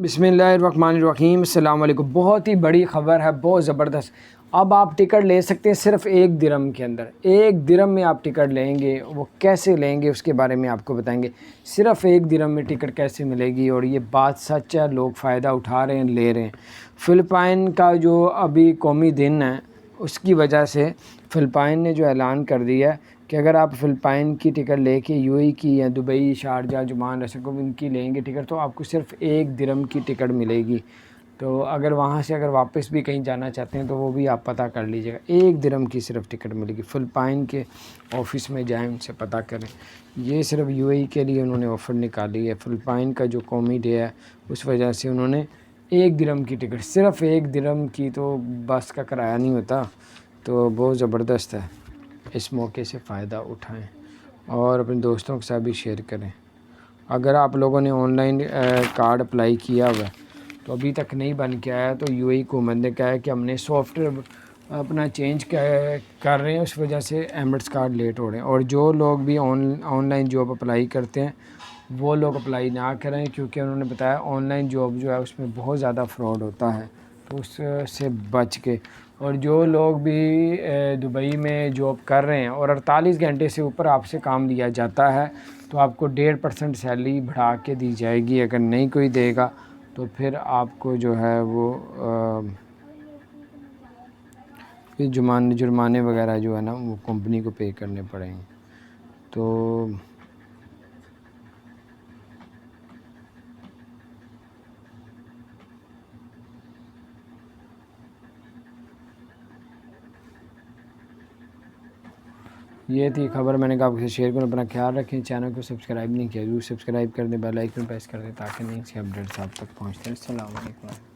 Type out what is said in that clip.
बिस्मिल्लाहिर्रहमानिर्रहीम, अस्सलाम वालेकुम। बहुत ही बड़ी ख़बर है, बहुत ज़बरदस्त। अब आप टिकट ले सकते हैं सिर्फ़ 1 दिरहम के अंदर। 1 दिरहम में आप टिकट लेंगे, वो कैसे लेंगे उसके बारे में आपको बताएंगे। सिर्फ़ 1 दिरहम में टिकट कैसे मिलेगी, और ये बात सच है, लोग फ़ायदा उठा रहे हैं, ले रहे हैं। फ़िलिपाइन का जो अभी कौमी दिन है, उसकी वजह से फ़िलिपाइन ने जो ऐलान कर दिया है कि अगर आप फ़िलिपाइन की टिकट लेके यूएई की या दुबई, शारजा, जुमान, रसको इनकी लेंगे टिकट, तो आपको सिर्फ़ 1 दिरहम की टिकट मिलेगी। तो अगर वहाँ से अगर वापस भी कहीं जाना चाहते हैं तो वो भी आप पता कर लीजिएगा। 1 दिरहम की सिर्फ़ टिकट मिलेगी। फ़िलिपाइन के ऑफ़िस में जाएँ, उनसे पता करें। ये सिर्फ़ यूएई के लिए उन्होंने ऑफ़र निकाली है। फ़िलिपाइन का जो कौमी डे है, उस वजह से उन्होंने 1 दिरहम की टिकट, सिर्फ़ 1 दिरहम की, तो बस का किराया नहीं होता। तो बहुत ज़बरदस्त है। इस मौके से फ़ायदा उठाएं और अपने दोस्तों के साथ भी शेयर करें। अगर आप लोगों ने ऑनलाइन कार्ड अप्लाई किया हुआ है तो अभी तक नहीं बन के आया, तो यूएई हुकूमत ने कहा है कि हमने सॉफ्टवेयर अपना चेंज कर रहे हैं, उस वजह से एमिरेट्स कार्ड लेट हो रहे हैं। और जो लोग भी ऑनलाइन जॉब अप्लाई करते हैं वो लोग अप्लाई ना करें, क्योंकि उन्होंने बताया ऑनलाइन जॉब जो है उसमें बहुत ज़्यादा फ्रॉड होता है, तो उससे बच के। और जो लोग भी दुबई में जॉब कर रहे हैं और 48 घंटे से ऊपर आपसे काम लिया जाता है, तो आपको 1.5% सैलरी बढ़ा के दी जाएगी। अगर नहीं कोई देगा तो फिर आपको जो है वो फिर जुर्माने वगैरह जो है ना, वो कंपनी को पे करने पड़ेंगे। तो ये थी खबर, मैंने कहा आपके शेयर करूँ। अपना ख्याल रखें। चैनल को सब्सक्राइब नहीं किया, जरूर सब्सक्राइब कर दें, बेल आइकन प्रेस कर दें ताकि नई सी अपडेट्स आप तक पहुँचते हैं। अस्सलाम वालेकुम।